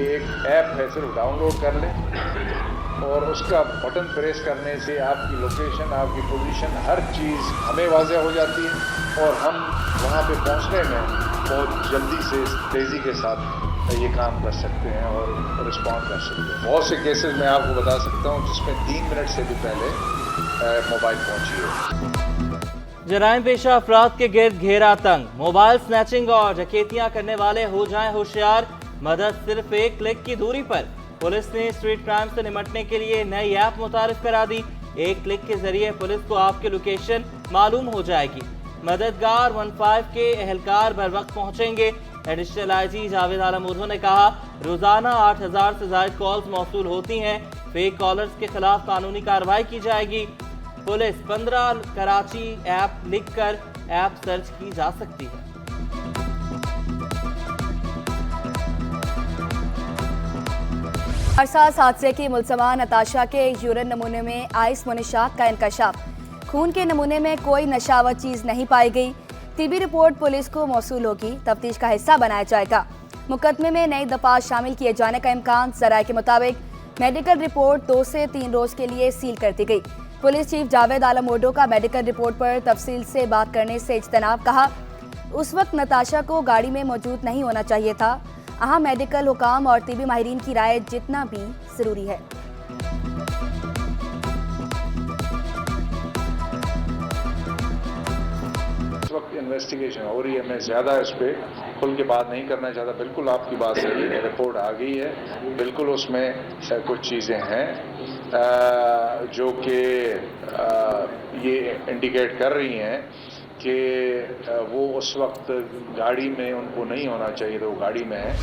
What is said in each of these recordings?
ये एक ऐप है, सिर्फ डाउनलोड कर लें और उसका बटन प्रेस करने से आपकी लोकेशन, आपकी पोजीशन, हर चीज़ हमें वाज़ेह हो जाती है और हम वहाँ पे पहुँचने में बहुत जल्दी से, तेज़ी के साथ ये काम कर सकते हैं और रिस्पॉन्ड कर सकते हैं। बहुत से केसेस मैं आपको बता सकता हूँ जिसमें 3 मिनट से भी पहले मोबाइल पहुँची है। जराइम पेशा अफराद के गिर्द घेरा तंग, मोबाइल स्नैचिंग और डकैतियां करने वाले हो जाएं होशियार, मदद सिर्फ एक क्लिक की दूरी पर। पुलिस ने स्ट्रीट क्राइम से निपटने के लिए नई ऐप मुतारिफ करा दी। एक क्लिक के जरिए पुलिस को आपकी लोकेशन मालूम हो जाएगी। मददगार 15 के एहलकार बर वक्त पहुंचेंगे। एडिशनल आईजी जावेद आलम उर्दू ने कहा, रोजाना 8000 से ज्यादा कॉल्स मौसूल होती हैं। फेक कॉलर्स के खिलाफ कानूनी कार्रवाई की जाएगी। पुलिस 15 कराची ऐप लिखकर ऐप सर्च की जा सकती है। अरसास हादसे की मुलजमा नताशा के यूरिन नमूने में आइस मुनिशात का इंकशाफ। खून के नमूने में कोई नशावर चीज नहीं पाई गई। टीबी रिपोर्ट पुलिस को मौसूल होगी, तफ्तीश का हिस्सा बनाया जाएगा। मुकदमे में नई दफा शामिल किए जाने का इम्कान। जराये के मुताबिक मेडिकल रिपोर्ट 2 से 3 रोज के लिए सील कर दी गई। पुलिस चीफ जावेद आलम उर्दू का मेडिकल रिपोर्ट पर तफसील से बात करने से इज्तनाब। कहा, उस वक्त नताशा को गाड़ी में मौजूद नहीं होना चाहिए था। अहम मेडिकल हुकाम और तिबी माहिरीन की राय जितना भी जरूरी है। इस वक्त इन्वेस्टिगेशन हो रही है, मैं ज़्यादा इस पर खुल के बात नहीं करना चाहता। बिल्कुल आपकी बात सही है, रिपोर्ट आ गई है, बिल्कुल उसमें कुछ चीज़ें हैं जो कि ये इंडिकेट कर रही हैं कि वो उस वक्त गाड़ी में उनको नहीं होना चाहिए, तो वो गाड़ी में है।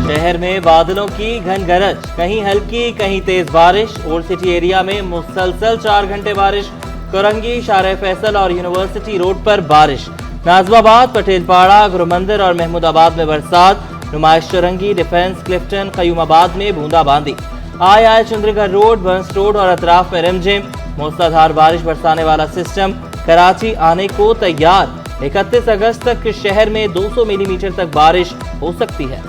शहर में बादलों की घन गरज, कहीं हल्की कहीं तेज बारिश। ओल्ड सिटी एरिया में मुसलसल 4 घंटे बारिश। कोरंगी, शारे फैसल और यूनिवर्सिटी रोड पर बारिश। नाजमाबाद, पटेलपाड़ा, गुरुमंदिर और महमूदाबाद में बरसात। नुमाइश चौरंगी, डिफेंस, क्लिफ्टन, कयूमाबाद में बूंदाबांदी। आए चंद्रगढ़ रोड, बंस रोड और अतराफ में रिमझिम। मूसलाधार बारिश बरसाने वाला सिस्टम कराची आने को तैयार। 31 अगस्त तक शहर में 200 मिलीमीटर तक बारिश हो सकती है।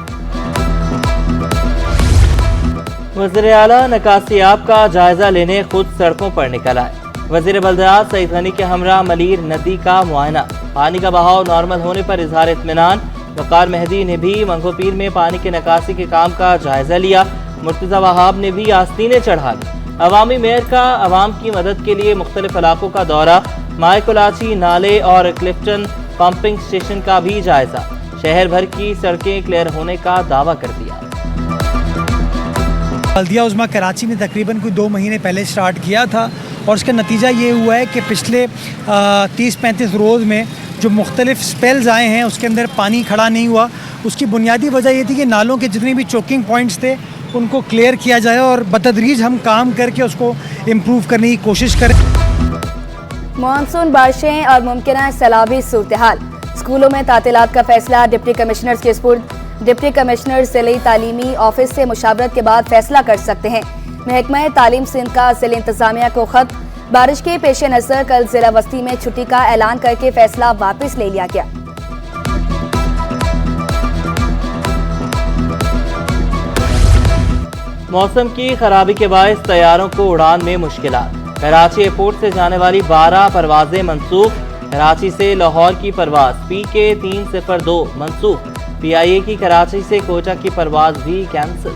वज़ीर आला नकासियाब का जायजा लेने खुद सड़कों पर निकल आए। वज़ीर बल्दियात सईद गनी के हमरा मलीर नदी का मुआयना। पानी का बहाव नॉर्मल होने पर इजहार इत्मीनान। वकार मेहदी ने भी मंगोपीर में पानी के निकासी के काम का जायजा लिया। मुर्तज़ा वहाब ने भी आस्तीनें चढ़ा ली। अवामी मेयर का अवाम की मदद के लिए मुख्तलिफ इलाकों का दौरा। माए कुलाची, नाले और क्लिफ्टन पंपिंग स्टेशन का भी जायजा। शहर भर की सड़कें क्लियर होने का दावा कर दिया। बल्दिया उज़्मा कराची ने तकरीबन कोई 2 महीने पहले स्टार्ट किया था और उसका नतीजा ये हुआ है कि पिछले 30-35 रोज़ में जो मुख्तलिफ स्पेल्स आए हैं उसके अंदर पानी खड़ा नहीं हुआ। उसकी बुनियादी वजह ये थी कि नालों के जितने भी चोकिंग पॉइंट्स थे उनको क्लियर किया जाए और बतदरीज हम काम करके उसको इम्प्रूव करने की कोशिश करें। मानसून बारिशें और मुमकिन सैलाबी सूरत हाल। स्कूलों में तातीलात का फैसला डिप्टी कमिश्नर के सुपुर्द। डिप्टी कमिश्नर ज़िले तालीमी ऑफिस से मुशावरत के बाद फैसला कर सकते हैं। महकमा तालीम सिंध का ज़िला इंतजामिया को खत। बारिश के पेश नज़र कल ज़िला वस्ती में छुट्टी का ऐलान करके फैसला वापस ले लिया गया। मौसम की खराबी के बायस तैयारों को उड़ान में मुश्किलात। कराची एयरपोर्ट से जाने वाली 12 परवाजें मनसूख। कराची से लाहौर की परवाज PK 302 मनसूख। PIA की कराची से कोटा की परवाज भी कैंसिल।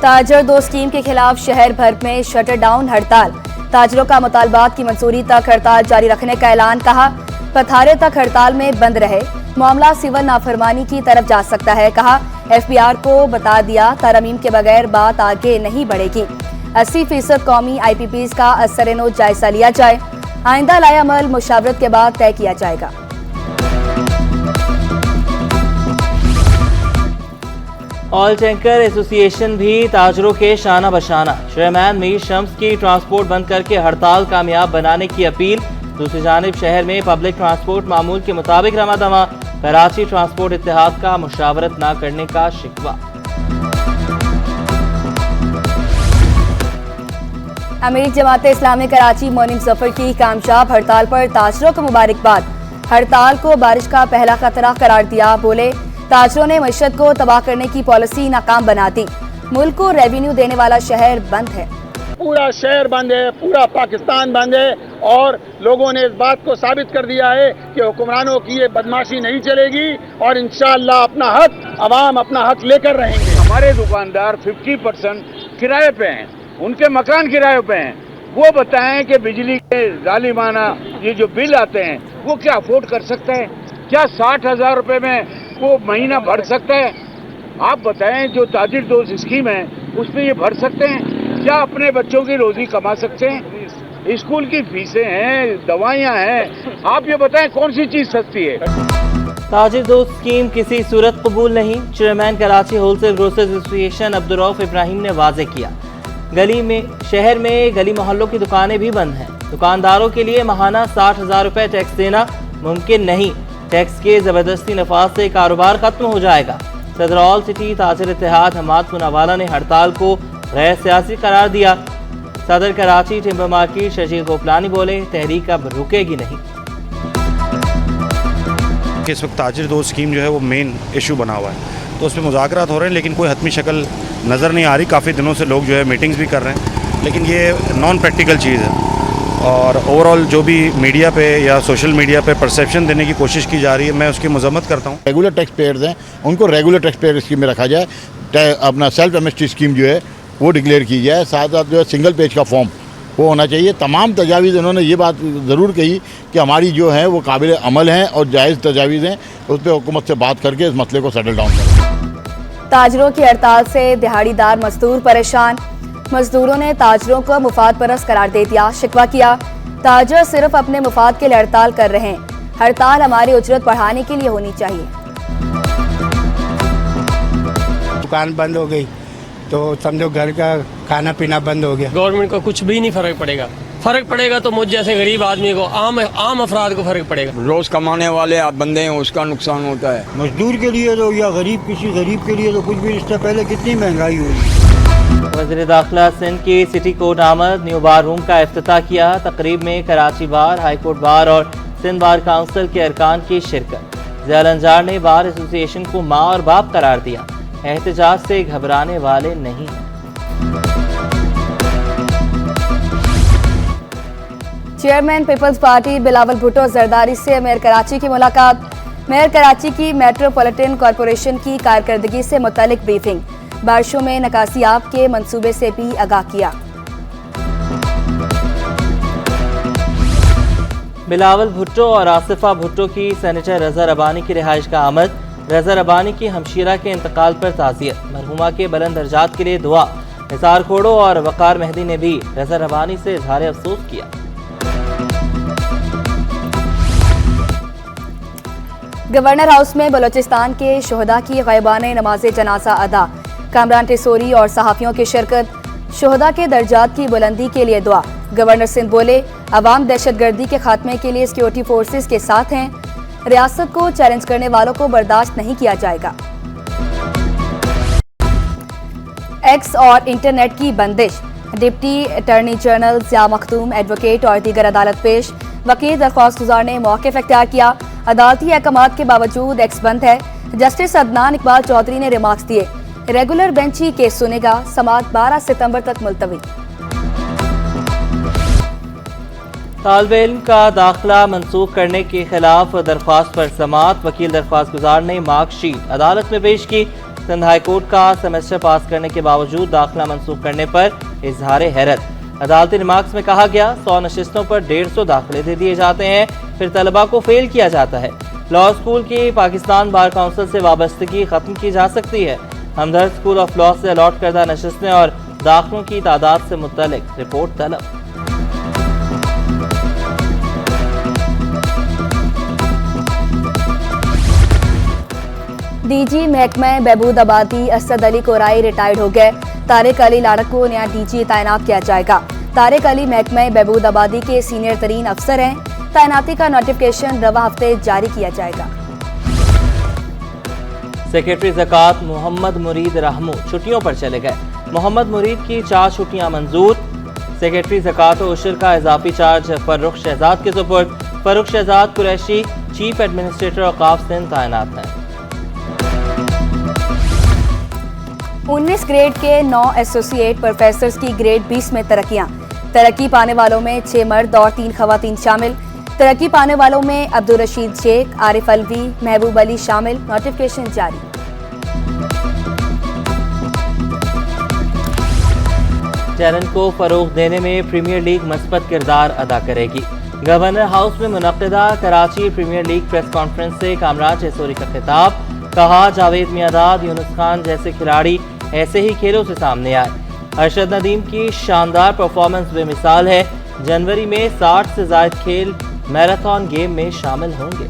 ताजर 2 स्कीम के खिलाफ शहर भर में शटर डाउन हड़ताल। ताजरों का मुतालबात की मंजूरी तक हड़ताल जारी रखने का ऐलान। कहा, पथारे तक हड़ताल में बंद रहे, मामला सिविल नाफरमानी की तरफ जा सकता है। कहा, FBR को बता दिया, तरमीम के बगैर बात आगे नहीं बढ़ेगी। 80% कौमी IPPs का असर-ए-नो जायजा लिया जाए। आइंदा लाएअमल मुशावरत के बाद तय किया जाएगा। ऑयल टैंकर एसोसिएशन भी ताजरों के शाना बशाना। चेयरमैन मीर शम्स की ट्रांसपोर्ट बंद करके हड़ताल कामयाब बनाने की अपील। दूसरी जानिब शहर में पब्लिक ट्रांसपोर्ट मामूल के मुताबिक रमा दमा। कराची ट्रांसपोर्ट इत्तेहाद का मुशावरत न करने का शिकवा। अमीर जमात इस्लामी कराची मॉर्निंग सफर की कामयाब हड़ताल पर ताजरों को मुबारकबाद। हड़ताल को बारिश का पहला खतरा करार दिया। बोले, ताजरों ने मईशत को तबाह करने की पॉलिसी नाकाम बना दी। मुल्क को रेवेन्यू देने वाला शहर बंद है। पूरा शहर बंद है, पूरा पाकिस्तान बंद है और लोगों ने इस बात को साबित कर दिया है कि हुक्मरानों की ये बदमाशी नहीं चलेगी और इंशाअल्लाह अपना हक, अवाम अपना हक लेकर रहेंगे। हमारे दुकानदार 50% किराए पे हैं, उनके मकान किराए पे हैं। वो बताएं कि बिजली के जालिमाना ये जो बिल आते हैं वो क्या अफोर्ड कर सकता है? क्या 60,000 रुपए में वो महीना भर सकता है? आप बताएं, जो ताजिर दोस्त स्कीम है उस पर ये भर सकते हैं? क्या अपने बच्चों की रोजी कमा सकते हैं? स्कूल की फीसें हैं, दवाइयाँ हैं, आप ये बताएं कौन सी चीज सस्ती है? ताजिर दोस्त स्कीम किसी सूरत कबूल नहीं। Chairman Karachi wholesale grocers association Abdurrauf Ibrahim ने वाजे किया। शहर में गली मोहल्लों की दुकानें भी बंद हैं। दुकानदारों के लिए माहाना 60,000 रुपए टैक्स देना मुमकिन नहीं। टैक्स के जबरदस्ती नफाज से कारोबार खत्म हो जाएगा। सदर ऑल सिटी ताजिर इत्तेहाद हमाद पुनावाला ने हड़ताल को गैर सियासी करार दिया। सदर कराची टिम्बर मार्केट शजील गोपलानी बोले, तहरीक अब रुकेगी नहीं। इस वक्त ताजिर दोस्त स्कीम जो है वो मेन इशू बना हुआ है, तो उस पर मुज़ाकरात हो रहे हैं, लेकिन कोई हतमी शक्ल नज़र नहीं आ रही। काफ़ी दिनों से लोग जो है मीटिंग्स भी कर रहे हैं, लेकिन ये नॉन प्रैक्टिकल चीज़ है। और ओवरऑल जो भी मीडिया पे या सोशल मीडिया पे परसेप्शन देने की कोशिश की जा रही है, मैं उसकी मजम्मत करता हूँ। रेगुलर टैक्स पेयर्स हैं, उनको रेगुलर टैक्स पेयर स्कीम में रखा जाए। अपना सेल्फ एमएसटी स्कीम जो है वो डिक्लेयर की जाए। साथ साथ जो है सिंगल पेज का फॉर्म वो होना चाहिए। तमाम तजावीज़ उन्होंने ये बात ज़रूर कही कि हमारी जो है वो काबिल अमल हैं और जायज़ तजावीज़ हैं, उस पर हुकूमत से बात करके इस मसले को सेटल डाउन करें। ताजरों की हड़ताल से दिहाड़ीदार मजदूर परेशान। मजदूरों ने ताजरों को मुफाद परस्त करार दे दिया। शिकवा किया, ताजर सिर्फ अपने मुफाद के लिए हड़ताल कर रहे हैं। हड़ताल हमारी उजरत बढ़ाने के लिए होनी चाहिए। दुकान बंद हो गई तो समझो घर का खाना पीना बंद हो गया। गवर्नमेंट को कुछ भी नहीं फर्क पड़ेगा। फर्क पड़ेगा तो मुझ जैसे गरीब आदमी को, आम अफराद को फर्क पड़ेगा। रोज कमाने वाले आप बंदे हैं, उसका नुकसान होता है। मजदूर के लिए तो या किसी गरीब के लिए तो कुछ भी। इससे पहले कितनी महंगाई हुई। वज़ीर दाखिला सिंध के सिटी कोर्ट आमद न्यू बार रूम का इफ्तिताह किया। तकरीब में कराची बार, हाई कोर्ट बार और सिंध बार काउंसिल के अरकान की शिरकत। ज़ियाल अंजार ने बार एसोसिएशन को माँ और बाप करार दिया। एहतजाज से घबराने वाले नहीं हैं। चेयरमैन पीपल्स पार्टी बिलावल भुट्टो जरदारी से मेयर कराची की मुलाकात। मेयर कराची की मेट्रोपॉलिटन कॉरपोरेशन की कारकर्दगी से मुतालिक ब्रीफिंग। बारिशों में नकासियाब के मंसूबे से भी आगाह किया। बिलावल भुट्टो और आसिफा भुट्टो की सेनेटर रज़ा रबानी की रिहाइश का आमद। रज़ा रबानी की हमशीरा के इंतकाल पर ताज़ियत। मरहुमा के बुलंद दर्जात के लिए दुआ। निसार खोड़ो और वकार मेहदी ने भी रज़ा रबानी से इजहार अफसोस किया। गवर्नर हाउस में बलोचिस्तान के शोहदा की गैबाने नमाज जनाजा अदा। कामरान टिसोरी और सहाफ़ियों की शिरकत। शोहदा के दर्जात की बुलंदी के लिए दुआ। गवर्नर सिंध बोले, अवाम दहशतगर्दी के खात्मे के लिए सिक्योरिटी फोर्सेस के साथ हैं। रियासत को चैलेंज करने वालों को बर्दाश्त नहीं किया जाएगा। एक्स और इंटरनेट की बंदिश। Deputy attorney general Zia Makhdoom, advocate और दीगर अदालत पेश। वकील दरख्वास्त गुजार ने मौक़िफ़ इख्तियार किया। अदालती अहकामात के बावजूद एक्स बंद है। जस्टिस अदनान इकबाल चौधरी ने रिमार्क्स दिए, रेगुलर बेंच ही केस सुनेगा। समाअत 12 सितंबर तक मुलतवी। तालिबे इल्म का दाखिला मनसूख करने के खिलाफ दरख्वास्त पर समाअत। वकील दरख्वास्त गुजार ने मार्कशीट अदालत में पेश की। सिंध हाई कोर्ट का सेमेस्टर पास करने के बावजूद दाखिला मनसूख करने पर इजहार हैरत। अदालती रिमार्क्स में कहा गया, 100 नशिस्तों पर 150 दाखिले दे दिए जाते हैं, फिर तलबा को फेल किया जाता है। लॉ स्कूल की पाकिस्तान बार काउंसिल से वाबस्तगी खत्म की जा सकती है। हमदर्द स्कूल ऑफ लॉ से अलॉट करदा नशिस्तें और दाखिलों की तादाद से मुतल्लिक रिपोर्ट तलब। डीजी महकमा बहबूद आबादी असद अली कोराई रिटायर्ड हो गए। तारिक अली लाड़क को नया डीजी तैनात किया जाएगा। तारिक अली महकमा बहबूद आबादी के सीनियर तरीन अफसर हैं। तैनाती का नोटिफिकेशन रवा हफ्ते जारी किया जाएगा। सेक्रेटरी ज़कात मोहम्मद मुरीद रहमू छुट्टियों पर चले गए। मोहम्मद मुरीद की 4 छुट्टियां मंजूर। सेक्रेटरी ज़कात और उशर का इजाफी चार्ज फर्रुख शहजाद के सुपुर्द। फरूख शहजाद कुरैशी चीफ एडमिनिस्ट्रेटर औकाफ सिंध तैनात हैं। 19 ग्रेड के 9 एसोसिएट प्रोफेसर्स की ग्रेड 20 में तरक्कियां। तरक्की पाने वालों में 6 मर्द और 3 खवातीन शामिल। तरक्की पाने वालों में अब्दुल रशीद शेख, आरिफ अलवी, महबूब अली शामिल। नोटिफिकेशन जारी। टैलेंट को फरोग देने में प्रीमियर लीग मस्बत किरदार अदा करेगी। गवर्नर हाउस में मुनक्किदा Karachi premier league press conference से कामराज एसोरी का खिताब। कहा, जावेद मियांदाद, यूनुस खान जैसे खिलाड़ी ऐसे ही खेलों से सामने आए। अरशद नदीम की शानदार परफॉर्मेंस बेमिसाल है। जनवरी में 60 से ज्यादा खेल मैराथन गेम में शामिल होंगे।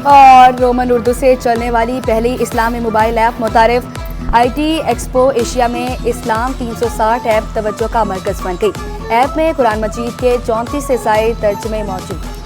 और रोमन उर्दू से चलने वाली पहली इस्लामी मोबाइल ऐप मुतारिफ। IT एक्सपो एशिया में इस्लाम 360 ऐप तवज्जो का मरकज बन गई। ऐप में कुरान मजीद के 34 से ज़ायद तर्जुमे मौजूद।